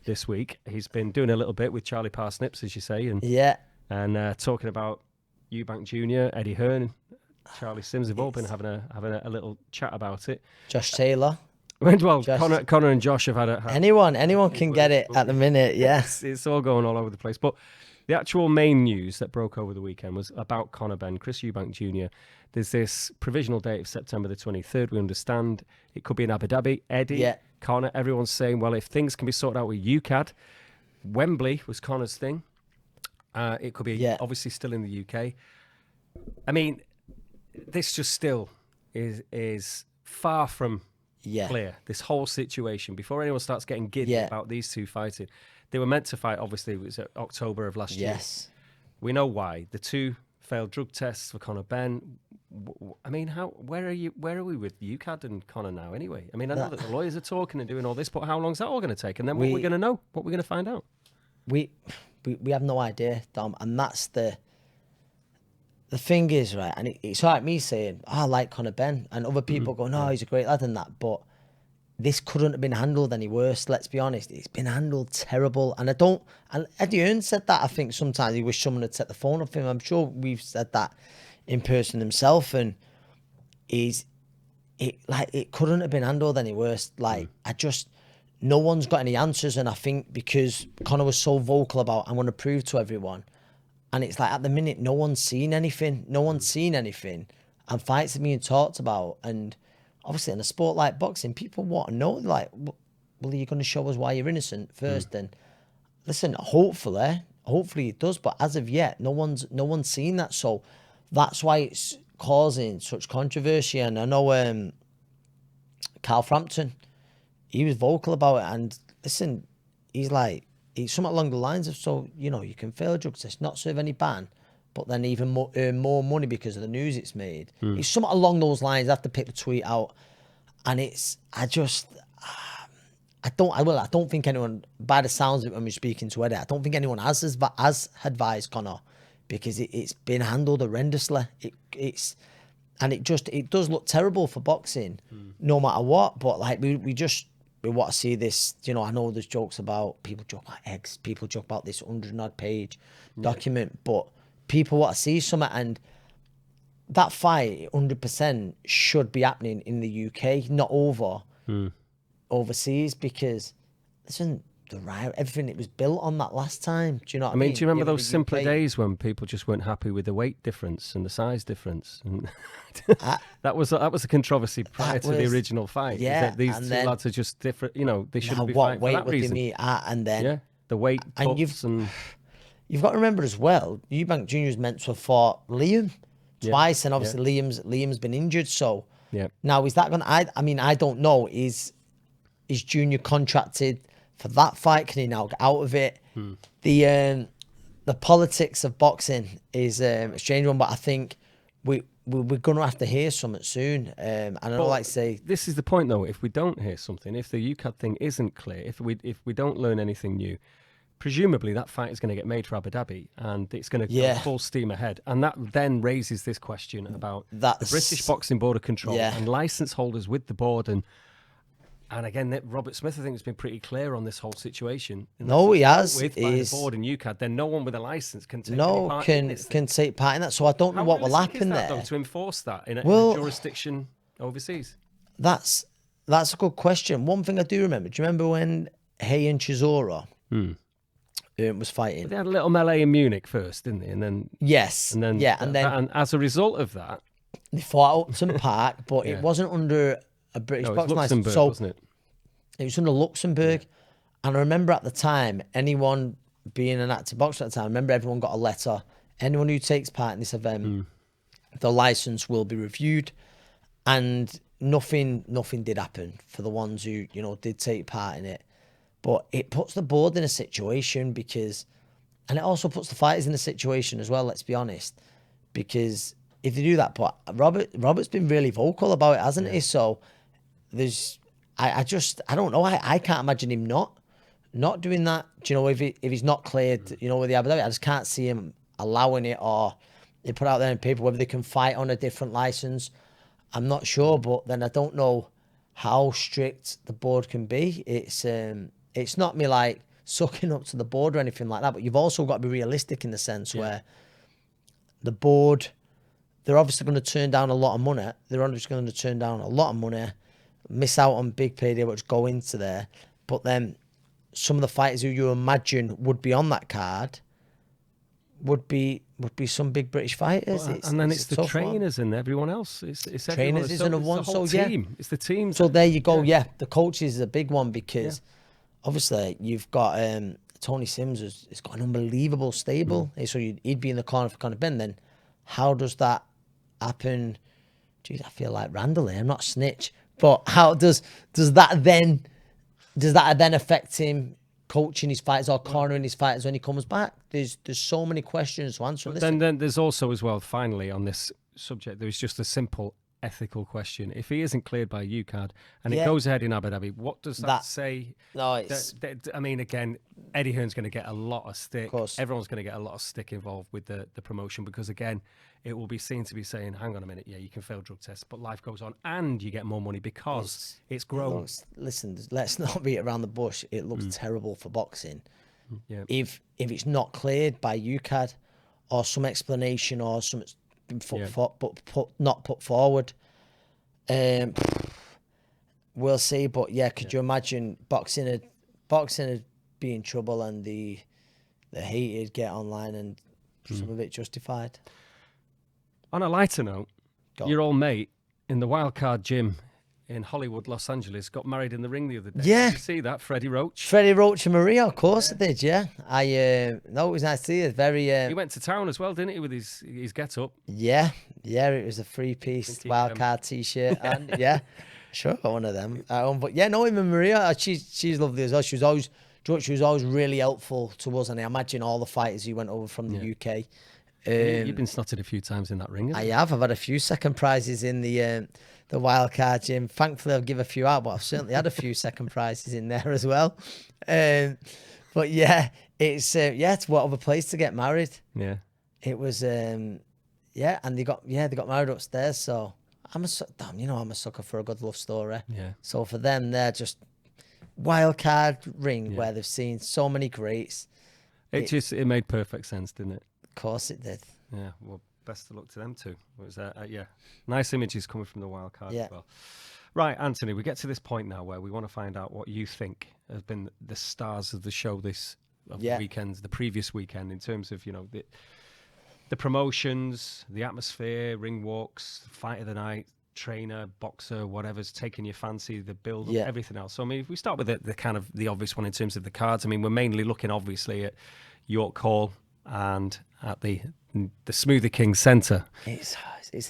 this week. He's been doing a little bit with Charlie Parsnips, as you say, and talking about Eubank Jr., Eddie Hearn, Charlie Sims have all been having a little chat about it. Josh Taylor. Well, Conor and Josh have had anyone can get it at the minute. Yes, it's all going all over the place. But the actual main news that broke over the weekend was about Conor Benn, Chris Eubank Jr. There's this provisional date of September the 23rd. We understand it could be in Abu Dhabi. Eddie, Conor, everyone's saying, well, if things can be sorted out with UCAD, Wembley was Conor's thing. It could be obviously still in the UK. I mean, this just still is far from clear, this whole situation. Before anyone starts getting giddy about these two fighting, they were meant to fight, obviously, it was October of last year. Yes. We know why. The two failed drug tests for Conor Benn. I mean, where are we with UCAD and Conor now anyway? I mean, I know that the lawyers are talking and doing all this, but how long is that all going to take? And then what we're going to know? What we're going to find out? We have no idea, Dom, and that's the thing is, right, and it's like me saying, I like Conor Benn, and other people go, no, he's a great lad and that, but this couldn't have been handled any worse, let's be honest. It's been handled terrible, and Eddie Hearn said that, I think sometimes he wished someone had set the phone off him. I'm sure we've said that in person himself, and it couldn't have been handled any worse. No one's got any answers, and I think because Conor was so vocal about, I'm going to prove to everyone, and it's like at the minute, no one's seen anything, and fights are being talked about, and obviously in a sport like boxing, people want to know, like, well, are you going to show us why you're innocent first? And listen, hopefully it does, but as of yet, no one's seen that, so that's why it's causing such controversy. And I know Carl Frampton, he was vocal about it, and listen, he's something along the lines of, so, you can fail a drug test, not serve any ban, but then even earn more money because of the news it's made. It's something along those lines. I have to pick the tweet out, and I don't think anyone, by the sounds of it when we're speaking to Eddie, I don't think anyone has advised Conor, because it's been handled horrendously. It does look terrible for boxing, no matter what. But like we want to see this. I know there's jokes about, people joke about eggs, people joke about this 100-odd page document, but people want to see something, and that fight 100% should be happening in the UK, not overseas, because listen, everything, it was built on that last time. Do you know what I mean? Do you remember those simpler days when people just weren't happy with the weight difference and the size difference? And that was a controversy prior to the original fight. Yeah, these two lads are just different. They shouldn't be fighting for that reason. And then the weight cuts and you've got to remember as well, Eubank Jr. is meant to have fought Liam twice, and obviously Liam's been injured. So now is that going to? I don't know. Is Junior contracted for that fight? Can he now get out of it? The politics of boxing is a strange one, but I think we're going to have to hear something soon. And I don't like to say, this is the point though. If we don't hear something, if the UCAD thing isn't clear, if we don't learn anything new, presumably that fight is going to get made for Abu Dhabi, and it's going to go full steam ahead. And that then raises this question about the British Boxing Board of Control and license holders with the board. And again, Robert Smith, I think, has been pretty clear on this whole situation. No, he has. By the board and UCAD, then no one with a license can take part in this. Can take part in that. So I don't know what will happen there. Though, to enforce that in a jurisdiction overseas? That's a good question. One thing I do remember. Do you remember when Hay and Chisora was fighting? But they had a little melee in Munich first, didn't they? And then and as a result of that, they fought at Upton Park, but it wasn't under a British boxing license. So wasn't it? It was under Luxembourg. And I remember at the time, anyone being an active boxer at the time, I remember everyone got a letter. Anyone who takes part in this event, the license will be reviewed. And nothing did happen for the ones who, did take part in it. But it puts the board in a situation and it also puts the fighters in a situation as well, let's be honest. Because if they do that, but Robert's been really vocal about it, hasn't he? So I don't know. I can't imagine him not doing that. Do you know, if he's not cleared, with the Abu Dhabi, I just can't see him allowing it, or they put out there in paper whether they can fight on a different license. I'm not sure, but then I don't know how strict the board can be. It's not me like sucking up to the board or anything like that, but you've also got to be realistic in the sense where the board, they're obviously going to turn down a lot of money. They're obviously going to turn down a lot of money, miss out on big payday which go into there. But then some of the fighters who you imagine would be on that card would be some big British fighters. Well, and then it's the trainers and everyone else. It's trainers is another one. It's the whole team. It's the team. So there you go. Yeah, the coaches is a big one because obviously you've got Tony Sims has got an unbelievable stable. So he'd be in the corner for Conor Ben. Then how does that happen? Geez, I feel like Randall here. I'm not a snitch, but how does that then affect him coaching his fighters or cornering his fighters when he comes back? There's so many questions to answer. Then there's also as well, finally, on this subject, there's just a simple ethical question. If he isn't cleared by a UCAD and it goes ahead in Abu Dhabi, what does that say? No, I mean, again, Eddie Hearn's going to get a lot of stick. Of course. Everyone's going to get a lot of stick involved with the promotion because, again, it will be seen to be saying, hang on a minute, yeah, you can fail drug tests, but life goes on and you get more money because it's grown. Listen, let's not beat around the bush. It looks terrible for boxing. Yeah. If it's not cleared by UCAD or some explanation or something not put forward, we'll see. But yeah, could you imagine boxing would be in trouble and the hate would get online and some of it justified. On a lighter note, your old mate in the Wildcard gym in Hollywood, Los Angeles, got married in the ring the other day. Yeah. Did you see that? Freddie Roach and Maria, of course I did, yeah. No, it was nice to see it. Very. He went to town as well, didn't he, with his get-up? Yeah, it was a three-piece Wildcard T-shirt. And yeah, sure, got one of them. But yeah, no, him and Maria, she's lovely as well. She was always really helpful to us, and I imagine all the fighters who went over from the UK. You've been snotted a few times in that ring, haven't you? I have. I've had a few second prizes in the Wildcard gym. Thankfully, I'll give a few out, but I've certainly had a few second prizes in there as well. But yeah, it's what other place to get married. Yeah, it was. And they got married upstairs. So I'm a sucker for a good love story. Yeah. So for them, they're just Wildcard ring where they've seen so many greats. It made perfect sense, didn't it? Of course it did. Yeah, well, best of luck to them too. It was nice images coming from the wild card as well. Right, Anthony, we get to this point now where we want to find out what you think has been the stars of the show the weekends, the previous weekend, in terms of the promotions, the atmosphere, ring walks, fight of the night, trainer, boxer, whatever's taking your fancy, the build, everything else. So I mean, if we start with the kind of the obvious one in terms of the cards, I mean, we're mainly looking obviously at York Hall and at the Smoothie King Centre. It's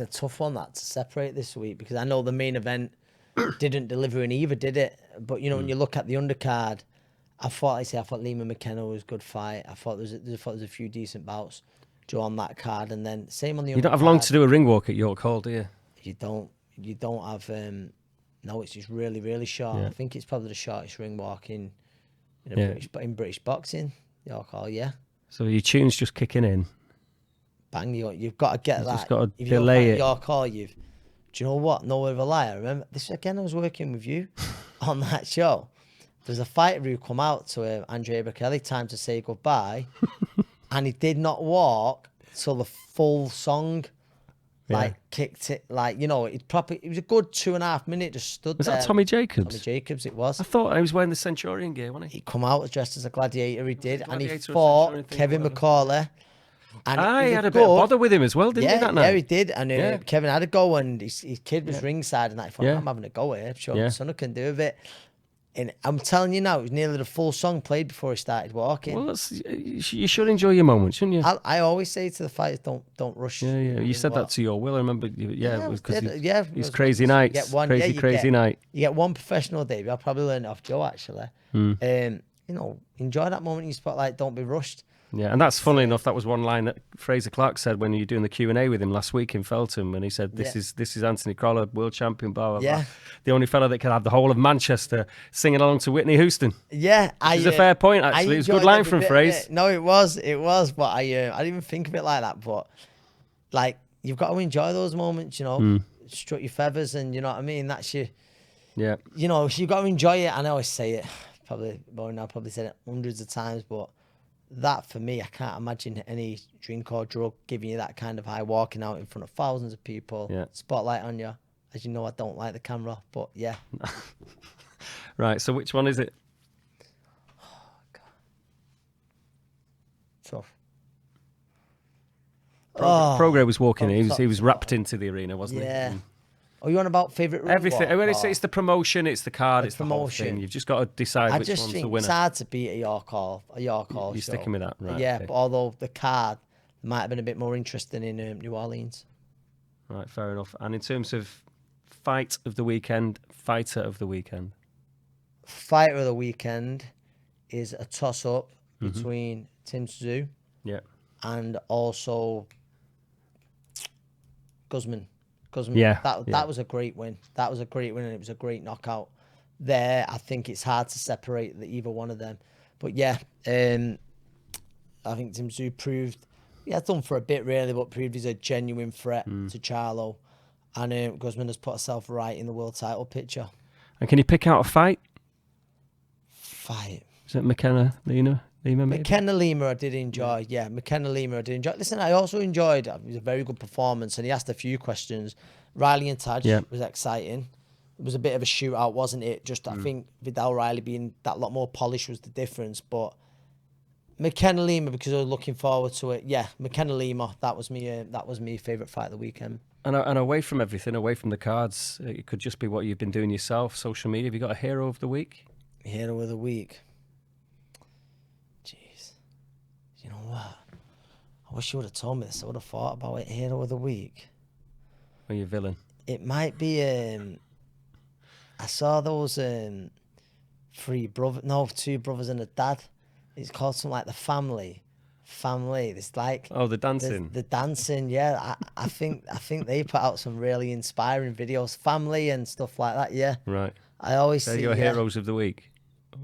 a tough one that to separate this week because I know the main event didn't deliver in either, did it? But when you look at the undercard, I thought Lehman McKenna was a good fight. I thought there was a few decent bouts on that card, and then same on the. You don't have long to do a ring walk at York Hall, do you? You don't have. No, it's just really, really short. Yeah. I think it's probably the shortest ring walk in British boxing. York Hall, yeah. So your tune's just kicking in. Bang, you've got to get that. Just got to if delay it. York Hall, do you know what? No word of a lie. I remember this again. I was working with you on that show. There's a fighter who come out to Andrea Bekele, time to say goodbye, and he did not walk till the full song. Kicked it, it was a good 2.5 minutes, just stood there. Was that Tommy Jacobs? Tommy Jacobs, it was. I thought he was wearing the Centurion gear, wasn't he? He come out dressed as a gladiator, he did, and he fought Kevin McCauley. And he had a bit of bother with him as well, didn't he, that night? Yeah, he did, and Kevin had a go, and his kid was ringside, and I thought, I'm having a go here, I'm sure my son can do a bit. And I'm telling you now, it was nearly the full song played before he started walking. Well, you should enjoy your moments, shouldn't you? I always say to the fighters, don't rush. Yeah. You said that to your Will. I remember. It was because he's crazy nights. Crazy night. You get one professional day. I'll probably learn it off Joe actually. Enjoy that moment in your spotlight. Don't be rushed. Yeah, and that's funnily enough. That was one line that Frazer Clarke said when you were doing the Q&A with him last week in Feltham, when he said, "This is Anthony Crolla, world champion, blah blah blah. The only fella that could have the whole of Manchester singing along to Whitney Houston." Yeah, it's a fair point actually. It was a good line from Frazer. No, it was, but I didn't even think of it like that. But like, you've got to enjoy those moments, strut your feathers, and you know what I mean. That's your, Yeah. you know, you got to enjoy it. And I always say it, probably said it hundreds of times, but that for me, I can't imagine any drink or drug giving you that kind of high, walking out in front of thousands of people, spotlight on you. As you know, I don't like the camera, but yeah. Right, so which one is it? Oh, God. Tough. Prograis was walking in. He was wrapped into the arena, wasn't he? Yeah. Oh, you on about favourite route? Everything. When it's the promotion, it's the card, it's the whole thing. You've just got to decide which one's the winner. It's hard to beat a York Hall You're sticking with that, right? Yeah, okay. But although the card might have been a bit more interesting in New Orleans. Right, fair enough. And in terms of fight of the weekend, fighter of the weekend? Fighter of the weekend is a toss-up between Tim Tszyu and also Guzman. Yeah, that was a great win. That was a great win, and it was a great knockout. There, I think it's hard to separate either one of them. But yeah, I think Tim Tszyu proved, done for a bit really, but proved he's a genuine threat to Charlo. And Guzman has put herself right in the world title picture. And can you pick out a fight? Is it McKenna Lima maybe? McKenna Lima I did enjoy. Yeah, McKenna Lima I did enjoy. Listen, I also enjoyed, it was a very good performance, and he asked a few questions. Riley and Taj was exciting. It was a bit of a shootout, wasn't it? Just I think Vidal Riley being that lot more polished was the difference. But McKenna Lima, because I was looking forward to it. Yeah, McKenna Lima, that was my favourite fight of the weekend. And away from everything, away from the cards, it could just be what you've been doing yourself, social media. Have you got a hero of the week? Hero of the week. Jeez. You know what? I wish you would have told me this. I would have thought about it. Hero of the week. Or your villain? It might be... I saw those two brothers and a dad. It's called something like The Family. It's like... Oh, the dancing. The dancing, yeah. I think they put out some really inspiring videos. Family and stuff like that, yeah. Right. I always They're see... your heroes of the week.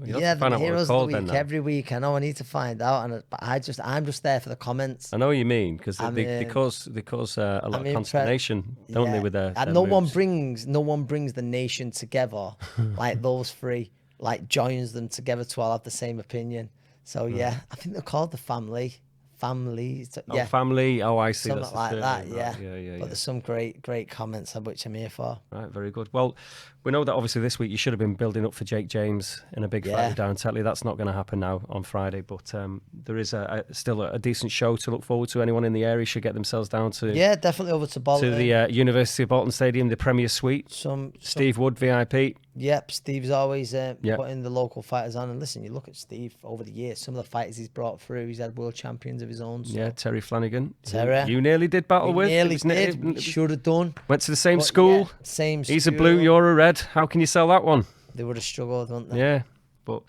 The heroes of the week every week. I know I need to find out, but I'm just there for the comments. I know what you mean because they cause a lot of consternation, don't they? With their no one brings the nation together like those three, like joins them together to all have the same opinion. So yeah, I think they're called The Family. Family. Yeah. Family. Oh, I see. Something That's like that. Right. Yeah. But there's some great comments of which I'm here for. Right. Very good. Well, we know that obviously this week you should have been building up for Jake James in a big fight with Darren Tetley. That's not going to happen now on Friday, but there is still a decent show to look forward to. Anyone in the area should get themselves down to definitely over to Bolton, to the University of Bolton Stadium, the Premier Suite. Steve Wood VIP. Yep, Steve's always putting the local fighters on. And listen, you look at Steve over the years, some of the fighters he's brought through, he's had world champions of his own. So. Yeah, Terry Flanagan. You nearly did battle with. Nearly did. Should have done. Went to the same school. Yeah, same school. He's a blue, you're a red. How can you sell that one? They would have struggled, wouldn't they? Yeah, but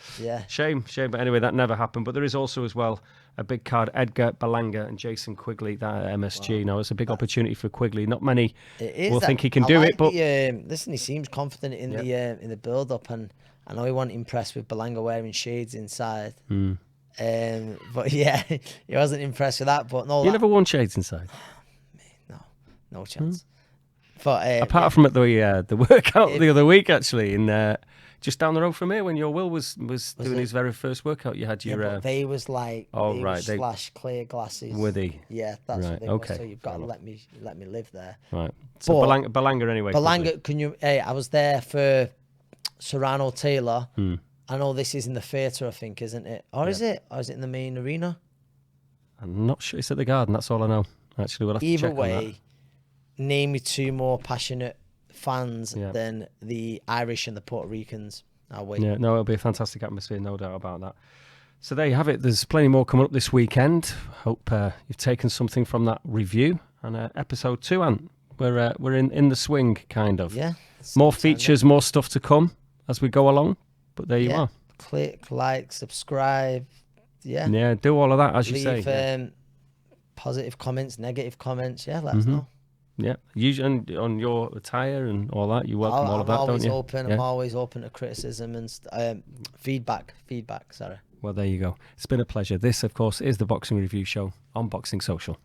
shame. But anyway, that never happened. But there is also as well a big card, Edgar Berlanga and Jason Quigley, that at MSG. Wow. Now, it's a big opportunity for Quigley. Not many will think he can do it, but... listen, he seems confident in the build-up, and I know he wasn't impressed with Berlanga wearing shades inside. But yeah, he wasn't impressed with that. But no, you never worn shades inside? No chance. But apart from at the workout the other week, actually, in just down the road from here, when your Will was doing his very first workout, you had your. But they was like slash clear glasses. Were they? Yeah, that's right. What they Okay. Was. So you've got to let me live there. Right. So Berlanga anyway. Berlanga, can you? Hey, I was there for Serrano Taylor. I know this is in the theatre, I think, isn't it? Or is it? Or is it in the main arena? I'm not sure. It's at the Garden. That's all I know. Actually, we'll have to check on that. Either way, name me two more passionate fans than the Irish and the Puerto Ricans. I'll wait. Yeah, no, it'll be a fantastic atmosphere, no doubt about that. So there you have it. There's plenty more coming up this weekend. Hope you've taken something from that review. And episode 2, Ant, we're in the swing, kind of. Yeah. More features, more stuff to come as we go along. But there you are. Click, like, subscribe. Yeah. Yeah, do all of that, as you say. Leave positive comments, negative comments. Yeah, let us know. Yeah, usually on your attire and all that, you welcome all of that, don't you? I'm always open to criticism and feedback. Sorry. Well, there you go. It's been a pleasure. This, of course, is the Boxing Review Show on Boxing Social.